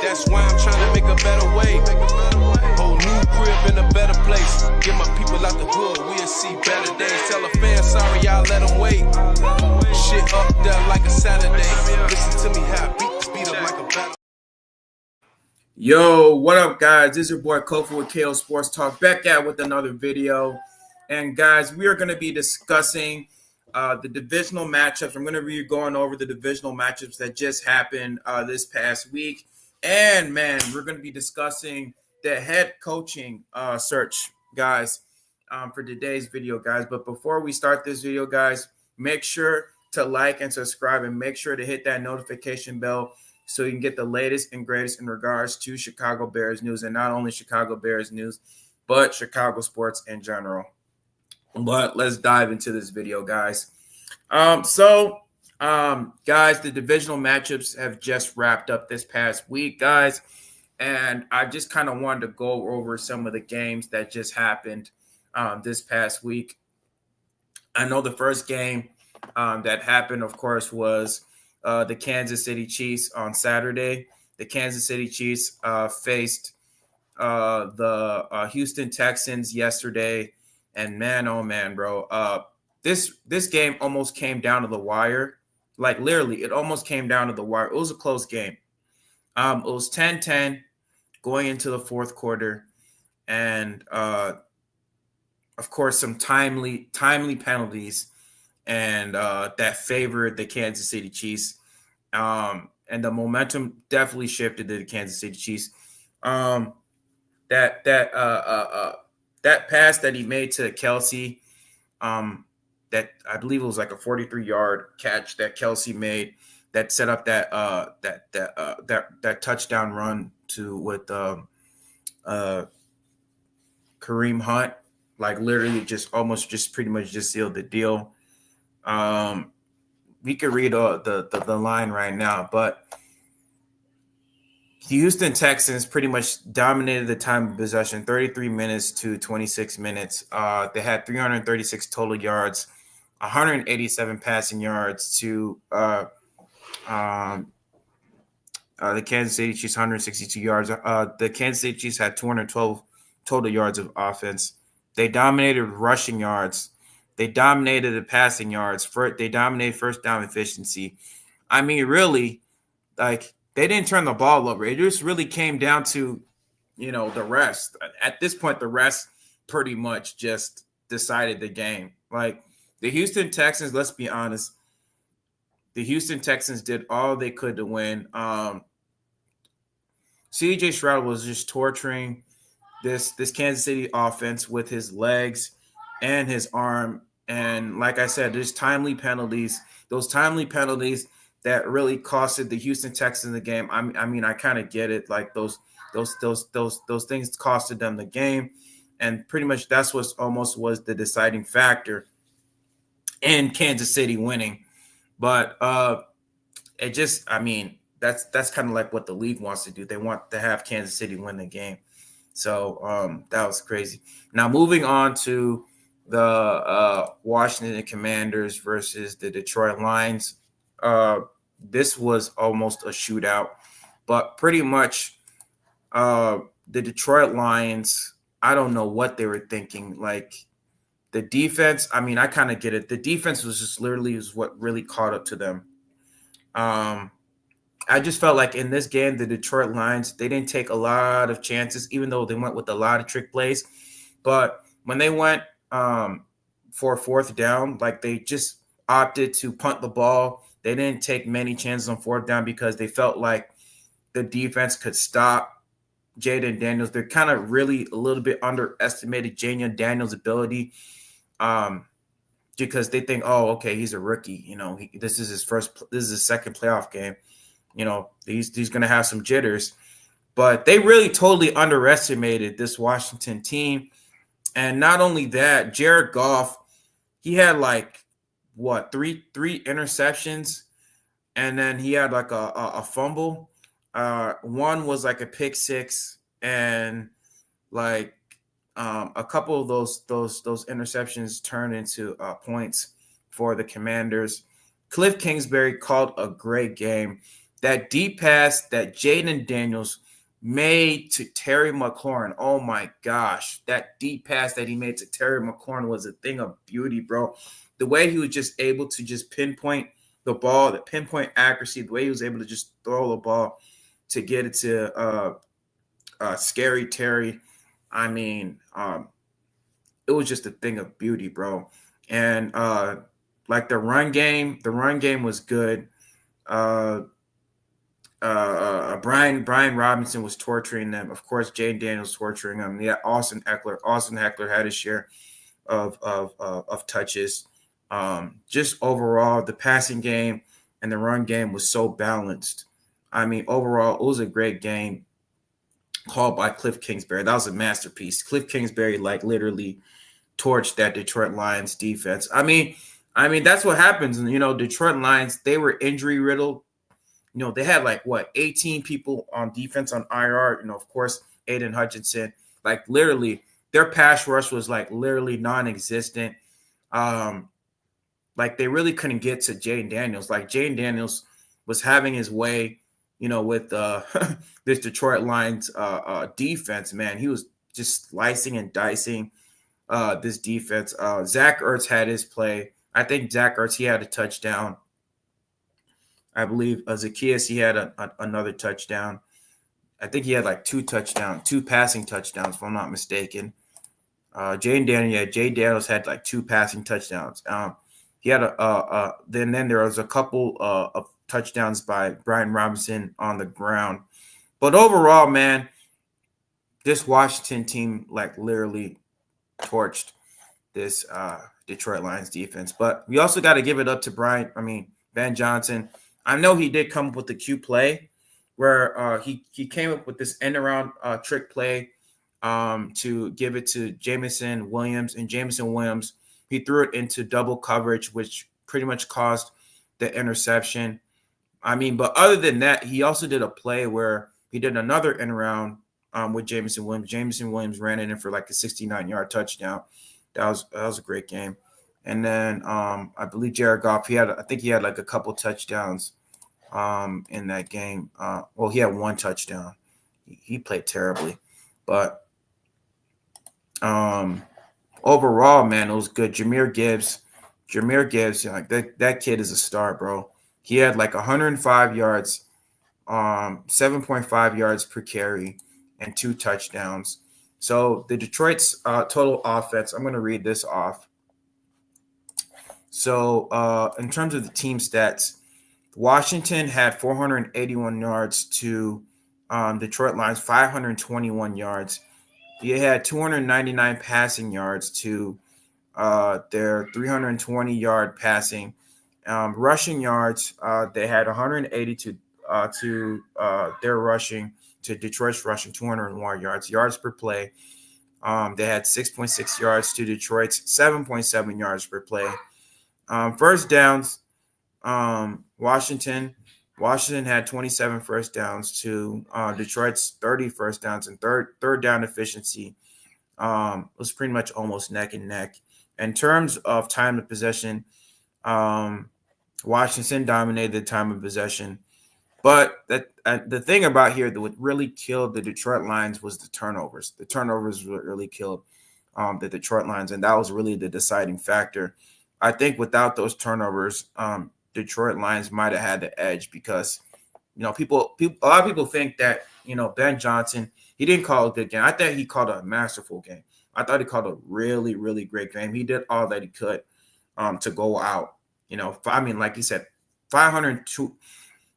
That's why I'm trying to make a better way. Whole new crib in a better place. Get my people out the hood, we'll see better days. Tell a fan sorry, y'all let them wait. Shit up there like a Saturday. Listen to me how I beat this beat up like a battle. Yo, what up, guys? This is your boy Kofi with KO Sports Talk, back at with another video. And guys, we are going to be discussing the divisional matchups. I'm going to be going over the divisional matchups that just happened this past week. And man, we're going to be discussing the head coaching search, guys, for today's video, guys. But before we start this video, guys, make sure to like and subscribe, and make sure to hit that notification bell so you can get the latest and greatest in regards to Chicago Bears news, and not only Chicago Bears news, but Chicago sports in general. But let's dive into this video, guys. Guys, the divisional matchups have just wrapped up this past week, guys, and I just kind of wanted to go over some of the games that just happened this past week. I know the first game that happened, of course, was the Kansas City Chiefs on Saturday. The Kansas City Chiefs faced the Houston Texans yesterday. And man, oh man, bro, this game almost came down to the wire. Like literally, it almost came down to the wire. It was a close game. It was 10-10 going into the fourth quarter. And of course, some timely penalties and that favored the Kansas City Chiefs. And the momentum definitely shifted to the Kansas City Chiefs. That pass that he made to Kelsey, that I believe it was like a 43-yard catch that Kelsey made that set up that touchdown run with Kareem Hunt, like literally just pretty much sealed the deal. We could read the line right now, but the Houston Texans pretty much dominated the time of possession, 33 minutes to 26 minutes. They had 336 total yards, 187 passing yards to the Kansas City Chiefs, 162 yards. The Kansas City Chiefs had 212 total yards of offense. They dominated rushing yards. They dominated the passing yards. They dominated first down efficiency. I mean, really, like, they didn't turn the ball over. It just really came down to, the rest. At this point, the rest pretty much just decided the game. Like, the Houston Texans, let's be honest, the Houston Texans did all they could to win. C.J. Stroud was just torturing this Kansas City offense with his legs and his arm. And like I said, there's timely penalties. Those timely penalties that really costed the Houston Texans the game. I mean, I kind of get it. Like those things costed them the game, and pretty much that's what almost was the deciding factor in Kansas City winning. But it just, I mean, that's kind of like what the league wants to do. They want to have Kansas City win the game. So that was crazy. Now moving on to the Washington Commanders versus the Detroit Lions. This was almost a shootout, but pretty much the Detroit Lions, I don't know what they were thinking. Like the defense, I mean, I kind of get it. The defense was just literally what really caught up to them. I just felt like in this game, the Detroit Lions, they didn't take a lot of chances, even though they went with a lot of trick plays. But when they went for fourth down, like they just opted to punt the ball. They didn't take many chances on fourth down because they felt like the defense could stop Jaden Daniels. They're kind of really a little bit underestimated Jaden Daniels' ability because they think, oh, okay, he's a rookie. This is his second playoff game. He's going to have some jitters. But they really totally underestimated this Washington team. And not only that, Jared Goff, he had three interceptions, and then he had like a fumble. One was like a pick six, and like a couple of those interceptions turned into points for the Commanders. Cliff Kingsbury called a great game. that deep pass that Jaden Daniels made to Terry McLaurin. Oh my gosh, that deep pass that he made to Terry McLaurin was a thing of beauty, bro. The way he was just able to just pinpoint the ball, the pinpoint accuracy, the way he was able to just throw the ball to get it to Scary Terry. I mean, it was just a thing of beauty, bro. And like the run game was good. Brian Robinson was torturing them. Of course, Jane Daniels torturing them. Yeah, Austin Eckler. Austin Eckler had his share of touches. Just overall, the passing game and the run game was so balanced. I mean, overall, it was a great game called by Cliff Kingsbury. That was a masterpiece. Cliff Kingsbury, like, literally torched that Detroit Lions defense. I mean, that's what happens. And, Detroit Lions, they were injury riddled. They had 18 people on defense on IR. Of course, Aiden Hutchinson. Like, literally, their pass rush was literally non-existent. They really couldn't get to Jaden Daniels. Jaden Daniels was having his way, with this Detroit Lions defense. Man, he was just slicing and dicing this defense. Zach Ertz had his play. I think Zach Ertz, he had a touchdown. I believe Zacchaeus, he had another touchdown. I think he had two passing touchdowns, if I'm not mistaken. Jay Daniels had 2 passing touchdowns. He had then there was a couple of touchdowns by Brian Robinson on the ground. But overall, man, this Washington team literally torched this Detroit Lions defense. But we also got to give it up to Ben Johnson. I know he did come up with the cute play where he came up with this end around trick play to give it to Jameson Williams. And Jameson Williams, he threw it into double coverage, which pretty much caused the interception. But other than that, he also did a play where he did another end around with Jameson Williams. Jameson Williams ran it in for a 69-yard touchdown. That was a great game. And then I believe Jared Goff, he had a couple touchdowns in that game. He had 1 touchdown. He played terribly. But overall, man, it was good. Jahmyr Gibbs, that kid is a star, bro. He had 105 yards, 7.5 yards per carry, and 2 touchdowns. So the Detroit's total offense, I'm going to read this off. So in terms of the team stats, Washington had 481 yards to Detroit Lions 521 yards. They had 299 passing yards to their 320-yard passing. Rushing yards, they had 180 to their rushing, to Detroit's rushing 201 yards. Yards per play, they had 6.6 yards to Detroit's 7.7 yards per play. First downs, Washington had 27 first downs to Detroit's 30 first downs, and third down efficiency was pretty much almost neck and neck. In terms of time of possession, Washington dominated the time of possession. But the thing about here that what really killed the Detroit Lions was the turnovers. The turnovers really killed the Detroit Lions, and that was really the deciding factor. I think without those turnovers, Detroit Lions might have had the edge because, a lot of people think that, Ben Johnson, he didn't call a good game. I thought he called a masterful game. I thought he called a really, really great game. He did all that he could to go out. Like he said, 502.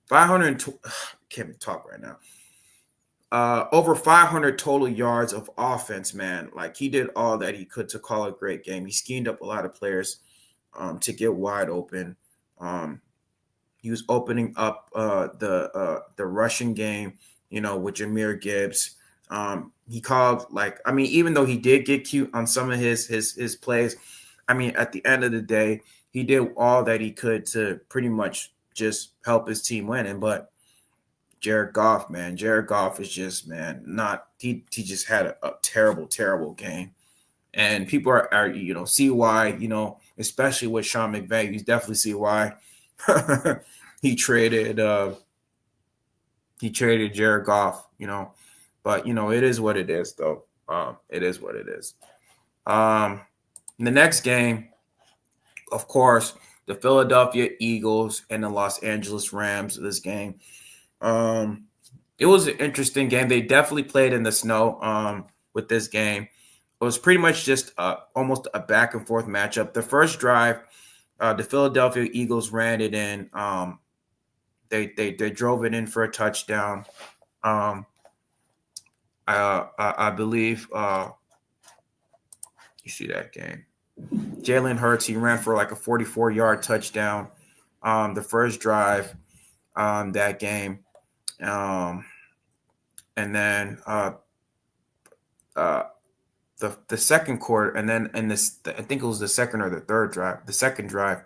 Can't even talk right now. Over 500 total yards of offense, man. He did all that he could to call a great game. He schemed up a lot of players to get wide open. He was opening up the rushing game, with Jahmyr Gibbs. He called even though he did get cute on some of his plays, at the end of the day, he did all that he could to pretty much just help his team win. But Jared Goff is just, he just had a terrible, terrible game. And people are see why, especially with Sean McVay, you definitely see why he traded he traded Jared Goff, but it is what it is, though. It is what it is. In the next game, of course, the Philadelphia Eagles and the Los Angeles Rams. This game, it was an interesting game. They definitely played in the snow. With this game, it was pretty much just almost a back and forth matchup. The first drive, the Philadelphia Eagles ran it in. They drove it in for a touchdown. I believe you see that game. Jalen Hurts, he ran for like a 44-yard touchdown. The first drive that game. And then the second quarter, and then I think it was the second or the third drive. The second drive,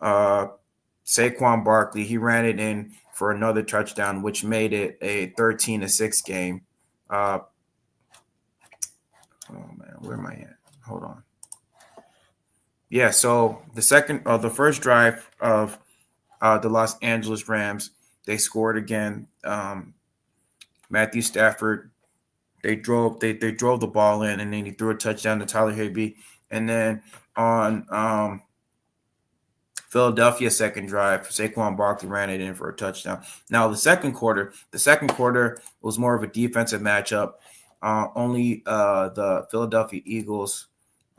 Saquon Barkley, he ran it in for another touchdown, which made it a 13-6 game. Oh man, where am I at? Hold on. Yeah, so the first drive of the Los Angeles Rams, they scored again. Matthew Stafford, they drove the ball in, and then he threw a touchdown to Tyler Higbee. And then on Philadelphia second drive, Saquon Barkley ran it in for a touchdown. Now the second quarter was more of a defensive matchup. Only the Philadelphia Eagles,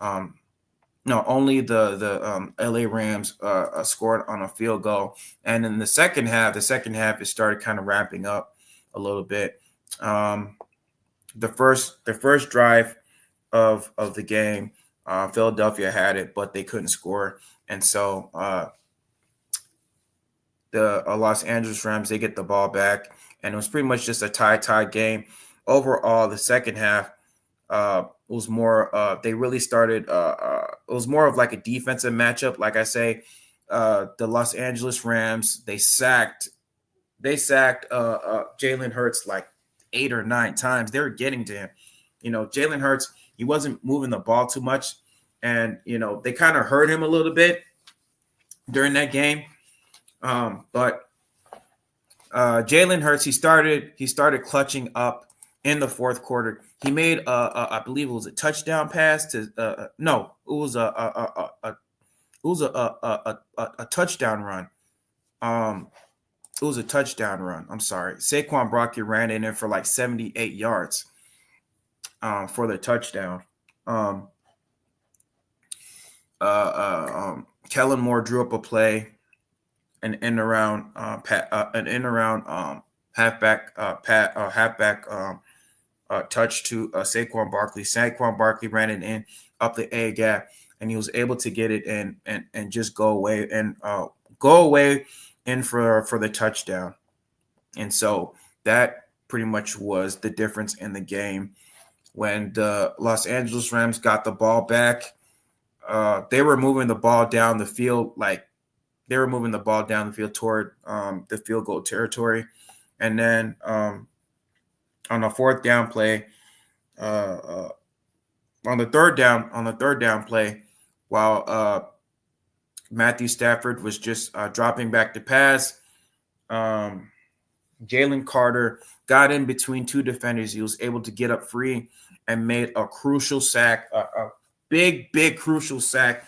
only the LA Rams scored on a field goal. And in the second half, it started kind of ramping up a little bit. The first drive of the game, Philadelphia had it, but they couldn't score, and so the Los Angeles Rams, they get the ball back, and it was pretty much just a tie game. Overall, the second half was more. They really started. It was more of like a defensive matchup. Like I say, the Los Angeles Rams, they sacked Jalen Hurts like 8 or 9 times. They were getting to him. Jalen Hurts, he wasn't moving the ball too much, and they kind of hurt him a little bit during that game. But Jalen Hurts, he started clutching up in the fourth quarter. He made I believe it was a touchdown pass to no, it was a touchdown run. It was a touchdown run. I'm sorry. Saquon Barkley ran in for like 78 yards for the touchdown. Kellen Moore drew up a play, an end around halfback touch to Saquon Barkley. Saquon Barkley ran it in up the A gap, and he was able to get it in and just go away in for the touchdown. And so that pretty much was the difference in the game. When the Los Angeles Rams got the ball back, they were moving the ball down the field, toward the field goal territory. And then on a fourth down play, on the third down play, while Matthew Stafford was just dropping back to pass, Jalen Carter got in between two defenders. He was able to get up free and made a crucial sack, a big crucial sack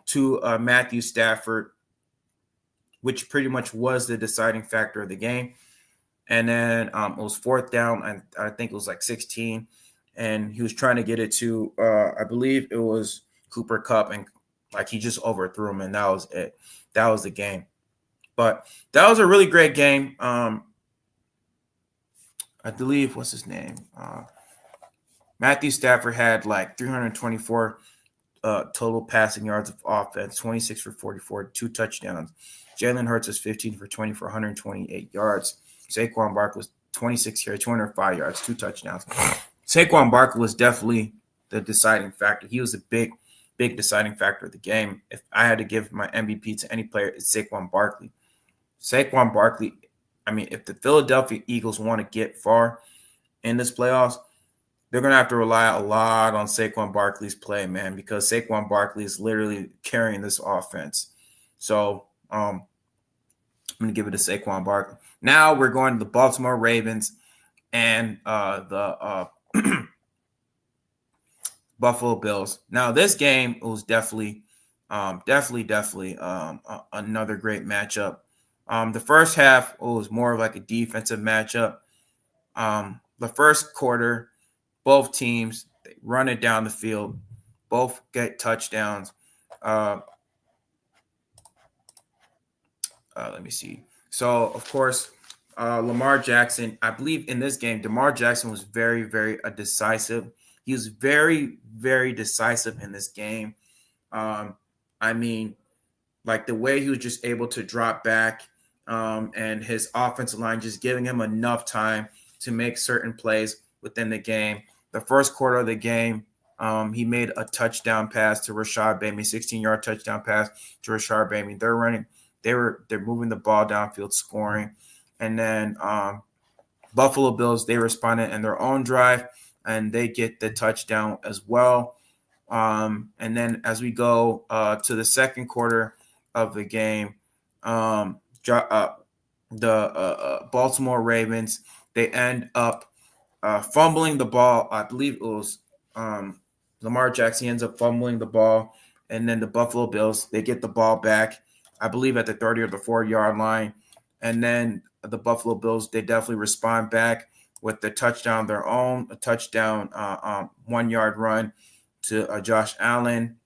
to Matthew Stafford, which pretty much was the deciding factor of the game. And then it was fourth down, and I think it was like 16, and he was trying to get it to, I believe it was Cooper Kupp, and like he just overthrew him, and that was it. That was the game. But that was a really great game. I believe, what's his name? Matthew Stafford had like 324 total passing yards of offense, 26 for 44, 2 touchdowns. Jalen Hurts was 15 for 20 for 128 yards. Saquon Barkley was 26 carries, 205 yards, 2 touchdowns. Saquon Barkley was definitely the deciding factor. He was a big deciding factor of the game. If I had to give my MVP to any player, it's Saquon Barkley. Saquon Barkley, I mean, if the Philadelphia Eagles want to get far in this playoffs, they're going to have to rely a lot on Saquon Barkley's play, man, because Saquon Barkley is literally carrying this offense. So I'm going to give it to Saquon Barkley. Now we're going to the Baltimore Ravens and the Buffalo Bills. Now this game was definitely another great matchup. The first half was more of like a defensive matchup. The first quarter, both teams they run it down the field, both get touchdowns. Let me see. So of course, Lamar Jackson. I believe in this game, Lamar Jackson was very, very decisive. He was very, very decisive in this game. I mean, like the way he was just able to drop back, and his offensive line just giving him enough time to make certain plays within the game. The first quarter of the game, he made a touchdown pass to Rashad Bateman, 16-yard touchdown pass to Rashad Bateman. They're moving the ball downfield, scoring, and then Buffalo Bills, they responded in their own drive and they get the touchdown as well. And then as we go to the second quarter of the game, the Baltimore Ravens, they end up fumbling the ball. I believe it was Lamar Jackson ends up fumbling the ball, and then the Buffalo Bills, they get the ball back, I believe at the 30 or the 4-yard line. And then the Buffalo Bills, they definitely respond back with the touchdown, their own, a touchdown 1-yard run to Josh Allen.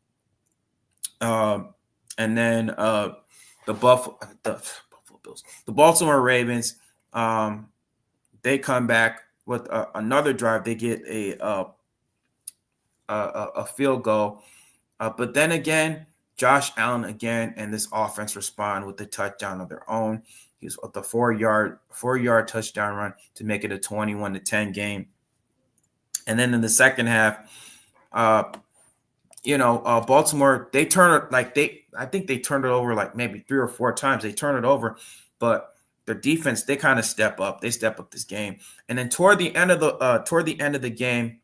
And then the Buffalo Bills, the Baltimore Ravens, they come back with another drive. They get a field goal. But then again, Josh Allen again and this offense respond with the touchdown of their own. He was with the 4-yard touchdown run to make it a 21-10 game. And then in the second half, Baltimore, they turn it I think they turned it over like maybe 3 or 4 times. They turn it over, but their defense, they kind of step up. They step up this game. And then toward the end of the game,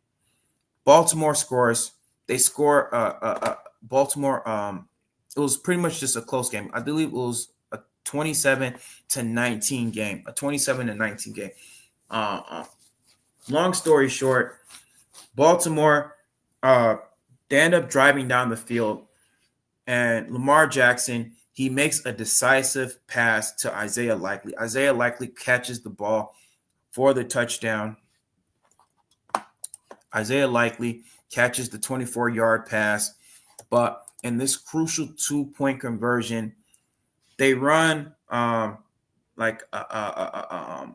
Baltimore scores. They score Baltimore, it was pretty much just a close game. I believe it was a 27-19 game. Long story short, Baltimore, they end up driving down the field, and Lamar Jackson, he makes a decisive pass to Isaiah Likely. Isaiah Likely catches the ball for the touchdown. Isaiah Likely catches the 24-yard pass, but in this crucial 2-point conversion, they run like a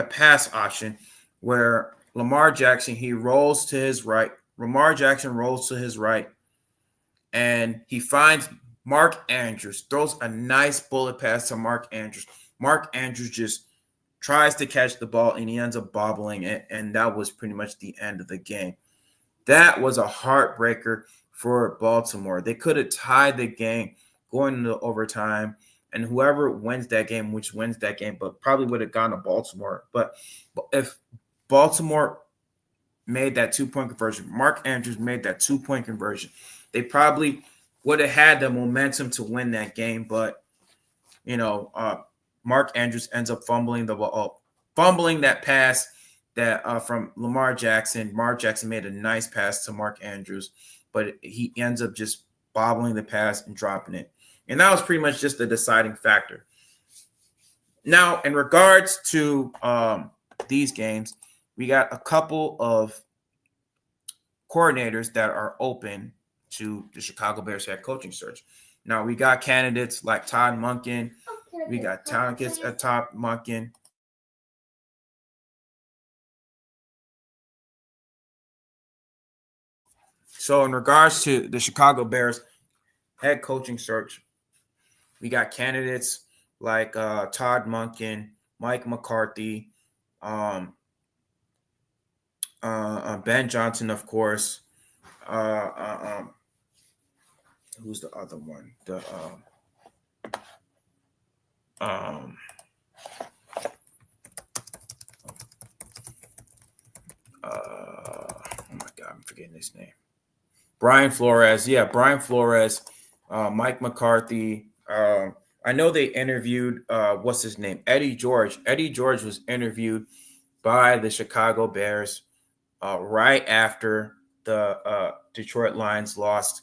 pass option where Lamar Jackson, he rolls to his right. Lamar Jackson rolls to his right, and he finds Mark Andrews, throws a nice bullet pass to Mark Andrews. Mark Andrews just tries to catch the ball, and he ends up bobbling it, and that was pretty much the end of the game. That was a heartbreaker for Baltimore. They could have tied the game going into overtime, and whoever wins that game, but probably would have gone to Baltimore. But if Baltimore made that 2-point conversion, Mark Andrews made that 2-point conversion, they probably would have had the momentum to win that game. But, Mark Andrews ends up fumbling that pass that from Lamar Jackson. Lamar Jackson made a nice pass to Mark Andrews, but he ends up just bobbling the pass and dropping it. And that was pretty much just the deciding factor. Now, in regards to these games, we got a couple of coordinators that are open to the Chicago Bears head coaching search. Now, we got candidates like Todd Monken. We got candidates at Todd Monken. So in regards to the Chicago Bears head coaching search, we got candidates like Todd Monken, Mike McCarthy, Ben Johnson, of course. Who's the other one? Oh my God, I'm forgetting his name. Brian Flores. Yeah, Brian Flores, Mike McCarthy. I know they interviewed what's his name, Eddie George. Eddie George was interviewed by the Chicago Bears right after the Detroit Lions lost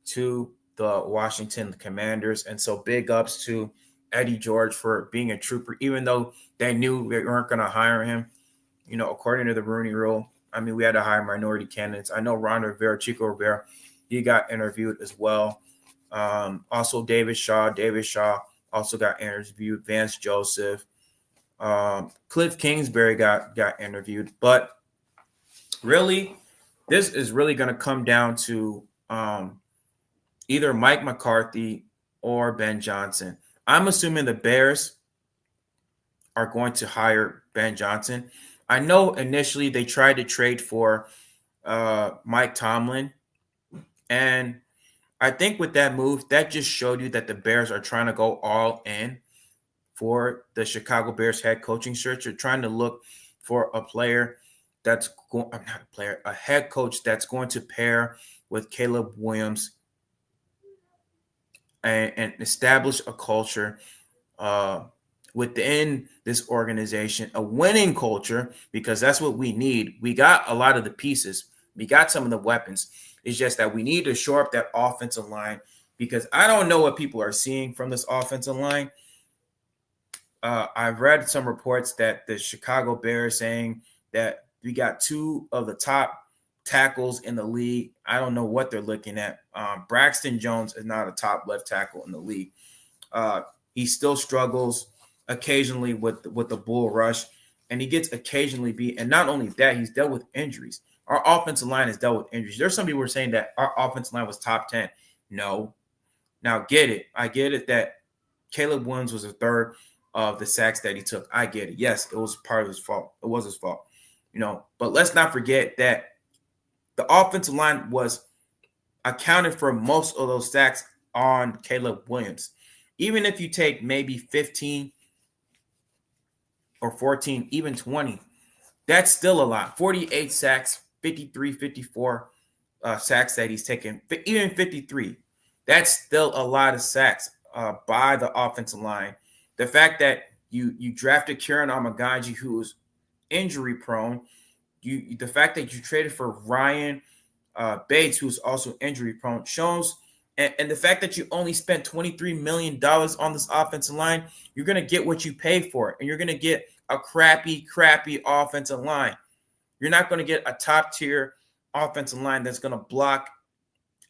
to the Washington Commanders. And so big ups to Eddie George for being a trooper, even though they knew they weren't going to hire him. You know, according to the Rooney Rule, I mean, we had to hire minority candidates. I know Ron Rivera, Chico Rivera, he got interviewed as well. Also, David Shaw also got interviewed. Vance Joseph, Cliff Kingsbury got interviewed. But really, this is really going to come down to either Mike McCarthy or Ben Johnson. I'm assuming the Bears are going to hire Ben Johnson. I know initially they tried to trade for Mike Tomlin, and I think with that move, that just showed you that the Bears are trying to go all in for the Chicago Bears head coaching search. They're trying to look for a player that's a head coach that's going to pair with Caleb Williams and establish a culture within this organization, a winning culture, because that's what we need. We got a lot of the pieces. We got some of the weapons. It's just that we need to shore up that offensive line, because I don't know what people are seeing from this offensive line. I've read some reports that the Chicago Bears saying that we got two of the top tackles in the league. I don't know what they're looking at. Braxton Jones is not a top left tackle in the league. He still struggles occasionally with the bull rush, and he gets occasionally beat. And not only that, he's dealt with injuries. Our offensive line has dealt with injuries. There's some people who are saying that our offensive line was top 10. No. Now, get it. I get it that Caleb Williams was a third of the sacks that he took. I get it. Yes, it was part of his fault. It was his fault. You know, but let's not forget that the offensive line was accounted for most of those sacks on Caleb Williams. Even if you take maybe 15 or 14, even 20, that's still a lot. 48 sacks, 53, 54 sacks that he's taken, even 53. That's still a lot of sacks by the offensive line. The fact that you drafted Kieran Amaganji, who was injury prone, the fact that you traded for Ryan Bates, who's also injury prone, shows, and the fact that you only spent $23 million on this offensive line, you're going to get what you pay for, and you're going to get a crappy offensive line. You're not going to get a top-tier offensive line that's going to block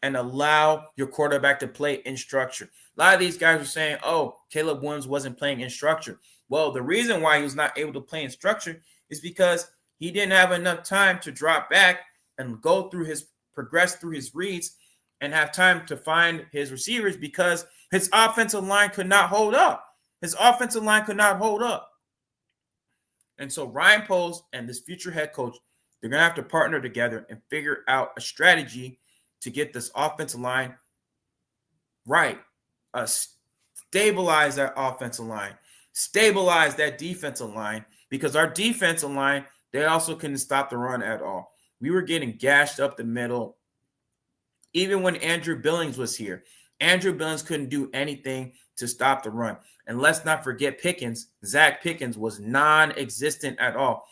and allow your quarterback to play in structure. A lot of these guys are saying, oh, Caleb Williams wasn't playing in structure. Well, the reason why he was not able to play in structure is because he didn't have enough time to drop back and progress through his reads and have time to find his receivers, because his offensive line could not hold up. And so Ryan Poles and this future head coach, they're going to have to partner together and figure out a strategy to get this offensive line right. Stabilize that offensive line. Stabilize that defensive line, because our defensive line, they also couldn't stop the run at all. We were getting gashed up the middle. Even when Andrew Billings was here, Andrew Billings couldn't do anything to stop the run. And let's not forget Pickens. Zach Pickens was non-existent at all.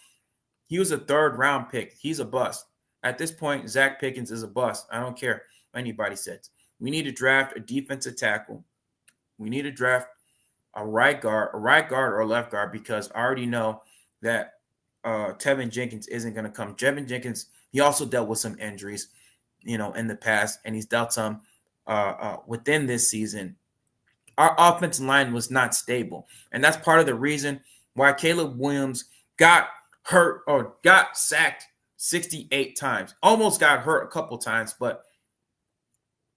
He was a third-round pick. He's a bust. At this point, Zach Pickens is a bust. I don't care what anybody says. We need to draft a defensive tackle. We need to draft a right guard or a left guard, because I already know that Tevin Jenkins isn't going to come. Tevin Jenkins, he also dealt with some injuries, in the past, and he's dealt some within this season. Our offensive line was not stable, and that's part of the reason why Caleb Williams got hurt or got sacked 68 times. Almost got hurt a couple times, but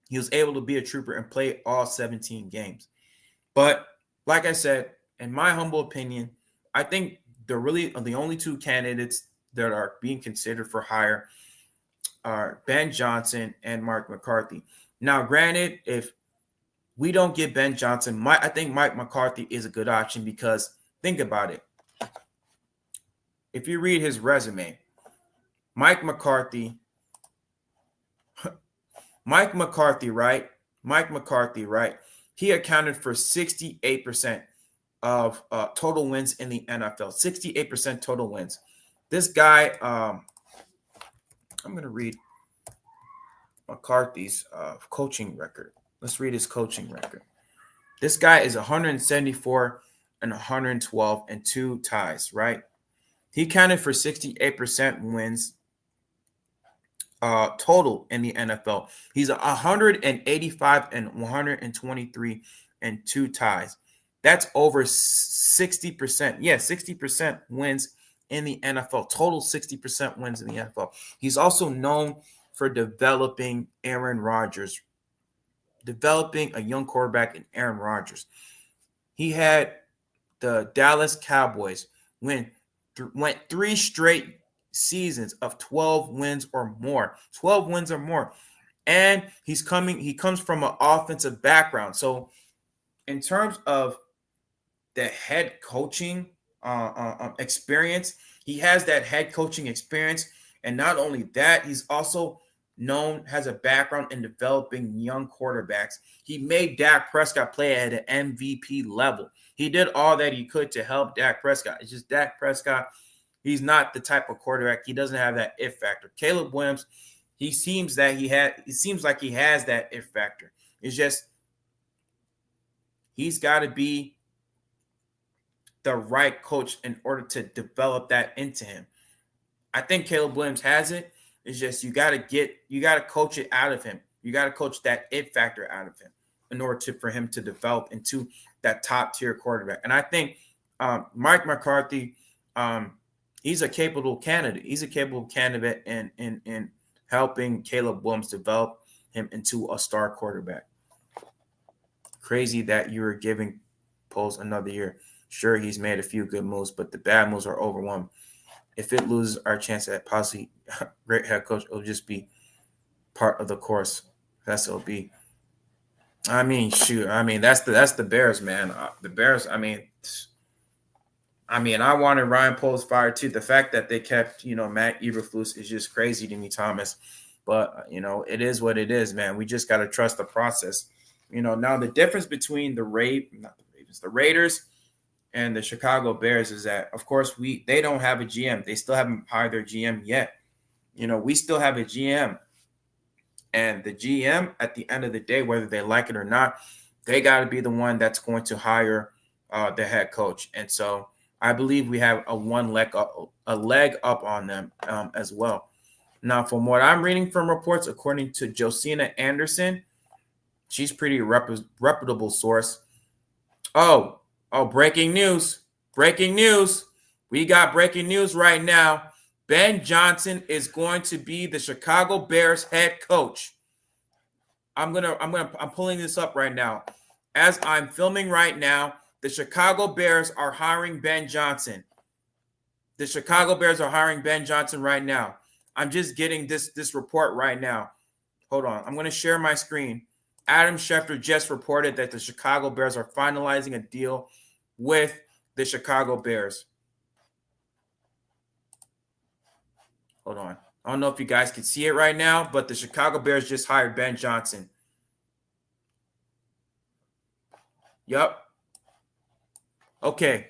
he was able to be a trooper and play all 17 games. But like I said, in my humble opinion, I think they're really the only two candidates that are being considered for hire are Ben Johnson and Mike McCarthy. Now, granted, if we don't get Ben Johnson, I think Mike McCarthy is a good option, because think about it. If you read his resume, Mike McCarthy, right? he accounted for 68% of total wins in the NFL. 68% total wins. This guy, I'm going to read McCarthy's coaching record. Let's read his coaching record. This guy is 174 and 112 and 2 ties, right? He counted for 68% wins total in the NFL. He's 185 and 123 and 2 ties. That's over 60%. Yeah, 60% wins in the NFL. Total 60% wins in the NFL. He's also known for developing Aaron Rodgers, developing a young quarterback in Aaron Rodgers. He had the Dallas Cowboys went 3 straight seasons of 12 wins or more. 12 wins or more. And he comes from an offensive background. So in terms of the head coaching experience, he has that head coaching experience. And not only that, he's also has a background in developing young quarterbacks. He made Dak Prescott play at an MVP level. He did all that he could to help Dak Prescott. It's just Dak Prescott, he's not the type of quarterback. He doesn't have that it factor. Caleb Williams, it seems like he has that it factor. It's just he's got to be the right coach in order to develop that into him. I think Caleb Williams has it. It's just you got to coach it out of him. You got to coach that it factor out of him in order for him to develop into that top tier quarterback. And I think Mike McCarthy, he's a capable candidate. He's a capable candidate in helping Caleb Williams develop him into a star quarterback. Crazy that you were giving Poles another year. Sure, he's made a few good moves, but the bad moves are overwhelming. If it loses our chance at possibly great head coach, it'll just be part of the course. That's what it'll be. I mean, shoot. I mean, that's the Bears, man. The Bears. I mean, I wanted Ryan Poles fired too. The fact that they kept, Matt Eberflus is just crazy to me, Thomas. But it is what it is, man. We just got to trust the process. Now the difference between the Raiders and the Chicago Bears is that, of course, they don't have a GM. They still haven't hired their GM yet. We still have a GM. And the GM, at the end of the day, whether they like it or not, they got to be the one that's going to hire the head coach. And so I believe we have a leg up on them as well. Now, from what I'm reading from reports, according to Josina Anderson, she's pretty reputable source. Oh, breaking news. Breaking news. We got breaking news right now. Ben Johnson is going to be the Chicago Bears head coach. I'm pulling this up right now. As I'm filming right now, the Chicago Bears are hiring Ben Johnson. The Chicago Bears are hiring Ben Johnson right now. I'm just getting this report right now. Hold on. I'm going to share my screen. Adam Schefter just reported that the Chicago Bears are finalizing a deal with the Chicago Bears. Hold on. I don't know if you guys can see it right now, but the Chicago Bears just hired Ben Johnson. Yep. Okay.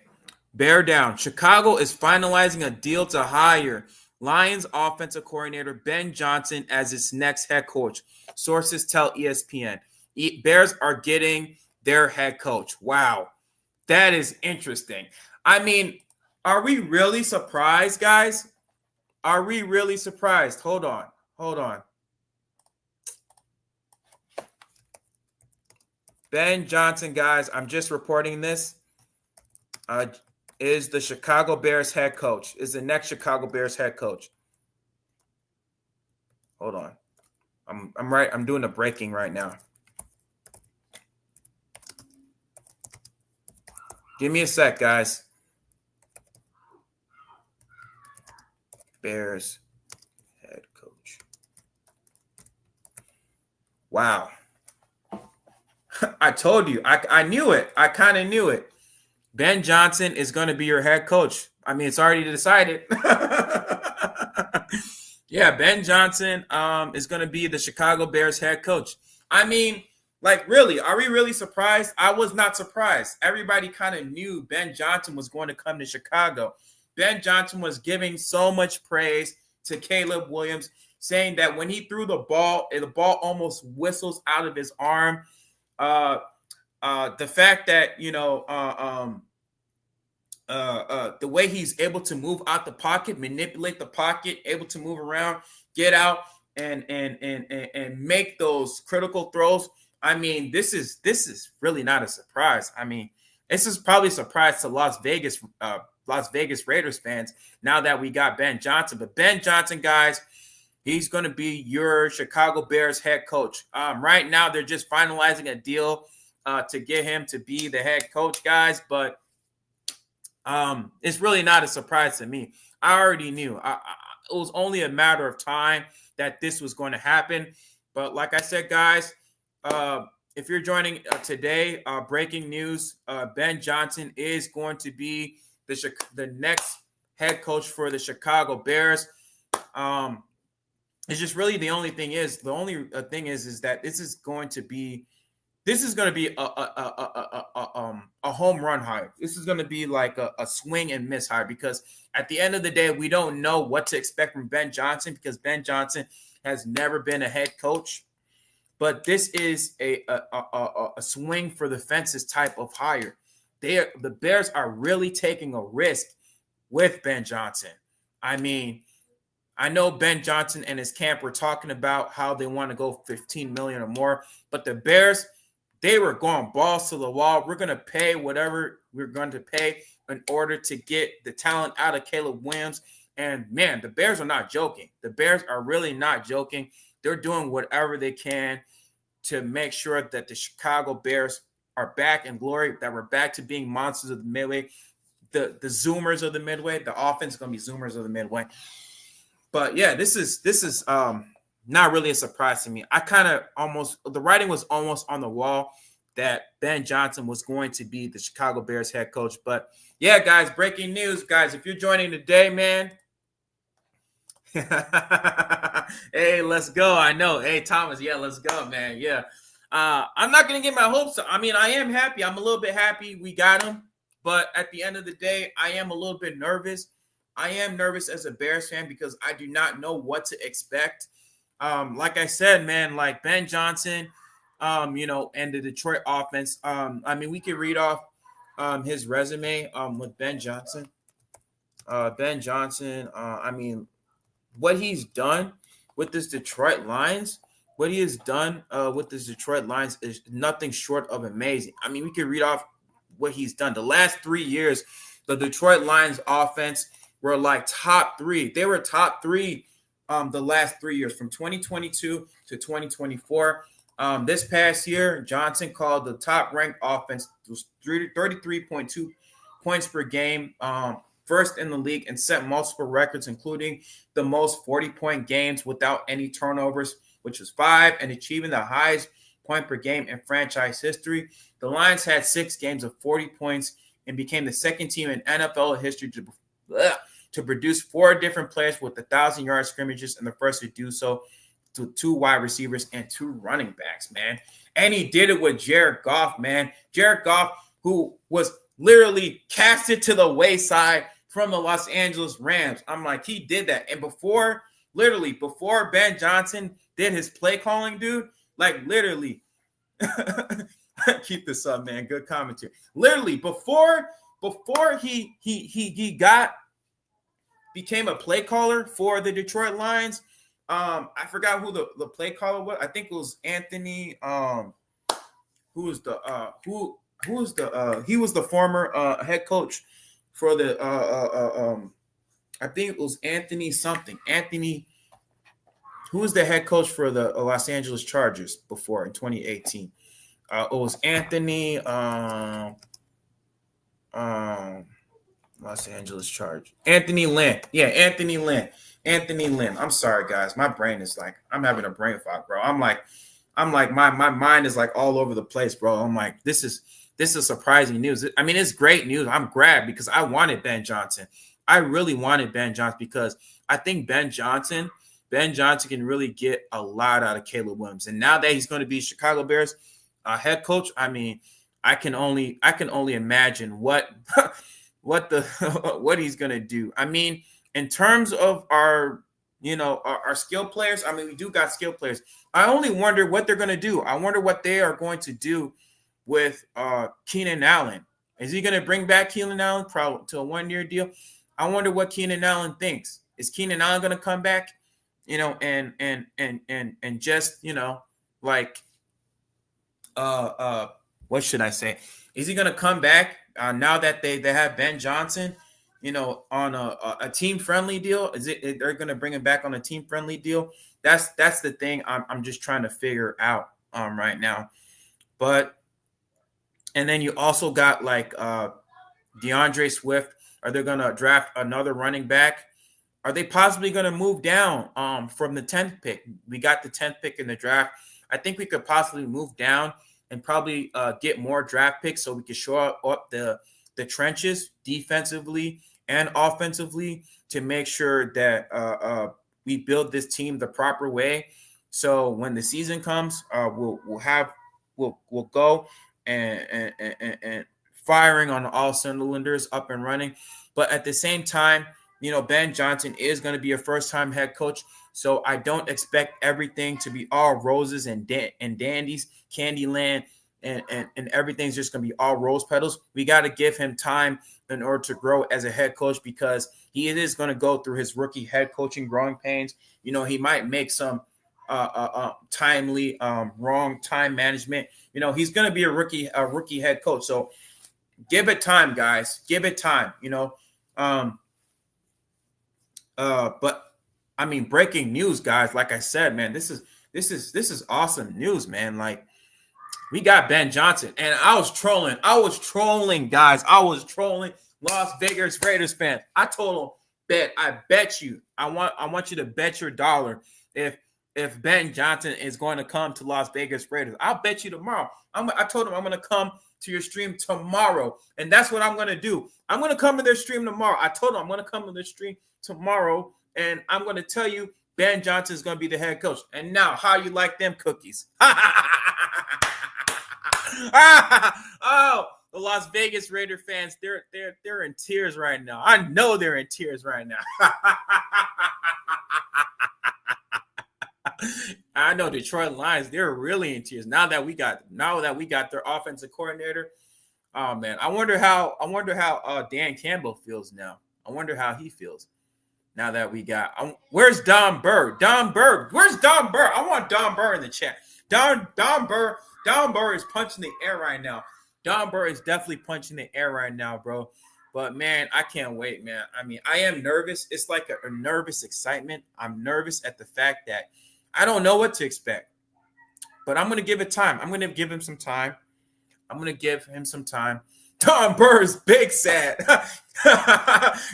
Bear down. Chicago is finalizing a deal to hire Lions offensive coordinator Ben Johnson as its next head coach. Sources tell ESPN. Bears are getting their head coach. Wow. That is interesting. I mean, are we really surprised, guys? Are we really surprised? Hold on. Ben Johnson, guys, I'm just reporting this, is the Chicago Bears head coach, is the next Chicago Bears head coach. Hold on. I'm doing the breaking right now. Give me a sec, guys. Bears head coach. Wow. I told you. I knew it. I kind of knew it. Ben Johnson is going to be your head coach. I mean, it's already decided. Yeah, Ben Johnson is going to be the Chicago Bears head coach. I mean, Like, really, are we really surprised? I was not surprised. Everybody kind of knew Ben Johnson was going to come to Chicago. Ben Johnson was giving so much praise to Caleb Williams, saying that when he threw the ball almost whistles out of his arm. The fact that, the way he's able to move out the pocket, manipulate the pocket, able to move around, get out, and make those critical throws. I mean, this is really not a surprise. I mean, this is probably a surprise to Las Vegas Raiders fans now that we got Ben Johnson. But Ben Johnson, guys, he's going to be your Chicago Bears head coach. Right now, they're just finalizing a deal to get him to be the head coach, guys. But it's really not a surprise to me. I already knew. It was only a matter of time that this was going to happen. But like I said, guys, if you're joining today, breaking news, Ben Johnson is going to be the next head coach for the Chicago Bears. It's just really the only thing is that this is going to be a home run hire. This is going to be like a swing and miss hire, because at the end of the day, we don't know what to expect from Ben Johnson, because Ben Johnson has never been a head coach. But this is a swing for the fences type of hire. The Bears are really taking a risk with Ben Johnson. I mean, I know Ben Johnson and his camp were talking about how they want to go $15 million or more, but the Bears, they were going balls to the wall. We're going to pay whatever we're going to pay in order to get the talent out of Caleb Williams. And man, the Bears are not joking. The Bears are really not joking. They're doing whatever they can to make sure that the Chicago Bears are back in glory, that we're back to being monsters of the Midway, the Zoomers of the Midway. The offense is going to be Zoomers of the Midway. But yeah, this is not really a surprise to me. The writing was almost on the wall that Ben Johnson was going to be the Chicago Bears head coach. But yeah, guys, breaking news, guys. If you're joining today, man. Hey, let's go. I know. Hey, Thomas. Yeah, let's go, man. Yeah. I'm not going to get my hopes up. I mean, I am happy. I'm a little bit happy we got him. But at the end of the day, I am a little bit nervous. I am nervous as a Bears fan because I do not know what to expect. Like I said, man, like Ben Johnson, and the Detroit offense. I mean, we could read off his resume with Ben Johnson. I mean, what he's done with this Detroit Lions, is nothing short of amazing. I mean, we could read off what he's done. The last 3 years, the Detroit Lions offense were like top three. They were top three the last 3 years, from 2022 to 2024. This past year, Johnson called the top-ranked offense, was 33.2 points per game, first in the league, and set multiple records, including the most 40-point games without any turnovers, which was 5, and achieving the highest point per game in franchise history. The Lions had 6 games of 40 points and became the second team in NFL history to produce 4 different players with 1,000-yard scrimmages, and the first to do so to 2 wide receivers and 2 running backs, man. And he did it with Jared Goff, man. Jared Goff, who was literally casted to the wayside from the Los Angeles Rams. I'm like, he did that. And before Ben Johnson did his play calling, dude, like literally, keep this up, man. Good commentary. Literally, before he became a play caller for the Detroit Lions, I forgot who the play caller was. I think it was Anthony. He was the former head coach for the I think it was Anthony something. Anthony, who was the head coach for the Los Angeles Chargers before in 2018? It was Anthony Los Angeles Chargers. Anthony Lynn. Yeah, Anthony Lynn. I'm sorry, guys. My brain is like, I'm having a brain fog, bro. I'm like my mind is like all over the place, bro. I'm like, this is surprising news. I mean, it's great news. I'm glad because I wanted Ben Johnson. I really wanted Ben Johnson because I think Ben Johnson can really get a lot out of Caleb Williams. And now that he's going to be Chicago Bears head coach, I mean, I can only imagine what what he's gonna do. I mean, in terms of our our skill players, I mean, we do got skill players. I only wonder what they're gonna do. I wonder what they are going to do with Keenan Allen. Is he gonna bring back Keenan Allen probably to a 1-year deal? I wonder what Keenan Allen thinks. Is Keenan Allen gonna come back? And just like what should I say? Is he gonna come back now that they have Ben Johnson, on a team friendly deal? They're gonna bring him back on a team friendly deal? That's the thing I'm just trying to figure out right now. But and then you also got like DeAndre Swift. Are they gonna draft another running back? Are they possibly going to move down from the 10th pick? We got the 10th pick in the draft. I think we could possibly move down and probably get more draft picks so we could show up the trenches defensively and offensively to make sure that we build this team the proper way. So when the season comes, we'll go and firing on all cylinders, up and running. But at the same time, Ben Johnson is going to be a first-time head coach, so I don't expect everything to be all roses and dandies, Candyland, and everything's just going to be all rose petals. We got to give him time in order to grow as a head coach because he is going to go through his rookie head coaching growing pains. He might make some timely wrong time management. He's going to be a rookie head coach, so give it time, guys. Give it time. But I mean, breaking news, guys. Like I said, man, this is awesome news, man. Like we got Ben Johnson, and I was trolling, guys. I was trolling Las Vegas Raiders fans. I told them, I bet you, I want you to bet your dollar if Ben Johnson is going to come to Las Vegas Raiders. I'll bet you tomorrow. I told him I'm going to come to your stream tomorrow, and that's what I'm going to do. I'm going to come to their stream tomorrow. I told them I'm going to come to their stream tomorrow, and I'm going to tell you Ben Johnson is going to be the head coach. And now, how you like them cookies? Oh, the Las Vegas Raider fans, they're in tears right now. I know they're in tears right now. I know Detroit Lions, they're really in tears now that we got their offensive coordinator. Oh man, I wonder how Dan Campbell feels now. I wonder how he feels now that we got. Where's Don Burr? Where's Don Burr? I want Don Burr in the chat. Don Burr is punching the air right now. Don Burr is definitely punching the air right now, bro. But man, I can't wait, man. I mean, I am nervous. It's like a nervous excitement. I'm nervous at the fact that I don't know what to expect. But I'm going to give it time. I'm going to give him some time. Don Burr is big sad.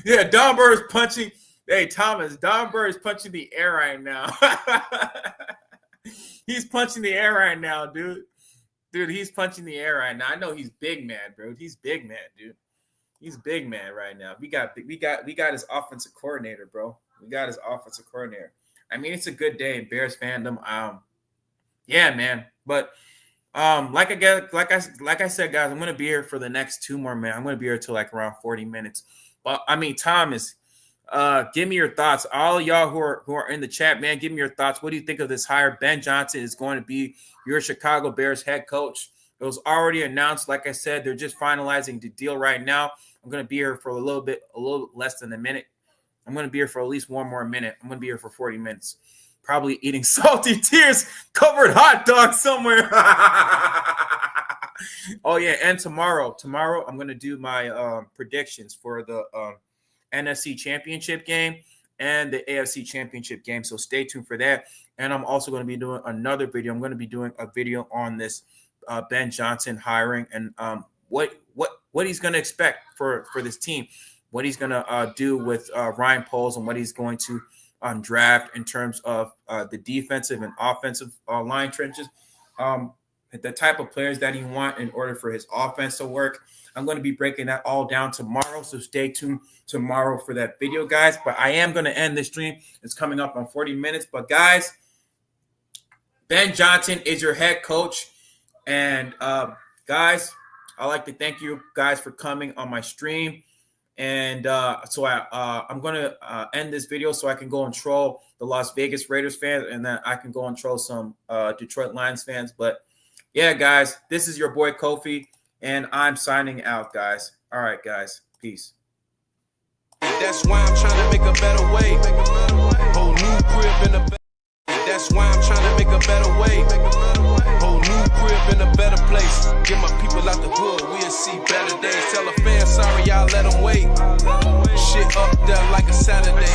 Yeah, Don Burr is punching. Hey, Thomas, Don Burr is punching the air right now. He's punching the air right now, dude. Dude, he's punching the air right now. I know he's big mad, bro. He's big mad, dude. He's big mad right now. We got his offensive coordinator, bro. We got his offensive coordinator. I mean, it's a good day in Bears fandom. Yeah, man. But like I said, guys, I'm gonna be here for the next 2 more minutes. I'm gonna be here till like around 40 minutes. But I mean, Thomas, give me your thoughts. All y'all who are in the chat, man, give me your thoughts. What do you think of this hire? Ben Johnson is going to be your Chicago Bears head coach. It was already announced. Like I said, they're just finalizing the deal right now. I'm gonna be here for a little less than a minute. I'm gonna be here for at least 1 more minute. I'm gonna be here for 40 minutes. Probably eating salty tears covered hot dog somewhere. Oh yeah, and tomorrow I'm gonna do my predictions for the NFC Championship game and the AFC Championship game. So stay tuned for that. And I'm also going to be doing another video. I'm going to be doing a video on this Ben Johnson hiring and what he's going to expect for this team, what he's going to do with Ryan Poles and what he's going to draft in terms of the defensive and offensive line trenches, the type of players that he wants in order for his offense to work. I'm going to be breaking that all down tomorrow, so stay tuned tomorrow for that video, guys. But I am going to end this stream. It's coming up on 40 minutes. But, guys, Ben Johnson is your head coach. And guys, I'd like to thank you guys for coming on my stream. And I'm going to end this video so I can go and troll the Las Vegas Raiders fans, and then I can go and troll some Detroit Lions fans. But yeah, guys, this is your boy Kofi, and I'm signing out, guys. All right, guys. Peace. That's why I'm trying to make a better way. Whole new crib in a better. That's why I'm trying to make a better way. Whole new crib in a better place. Get my people out the hood, we'll see better days. Tell a fan sorry, y'all let them wait. Shit up there like a Saturday.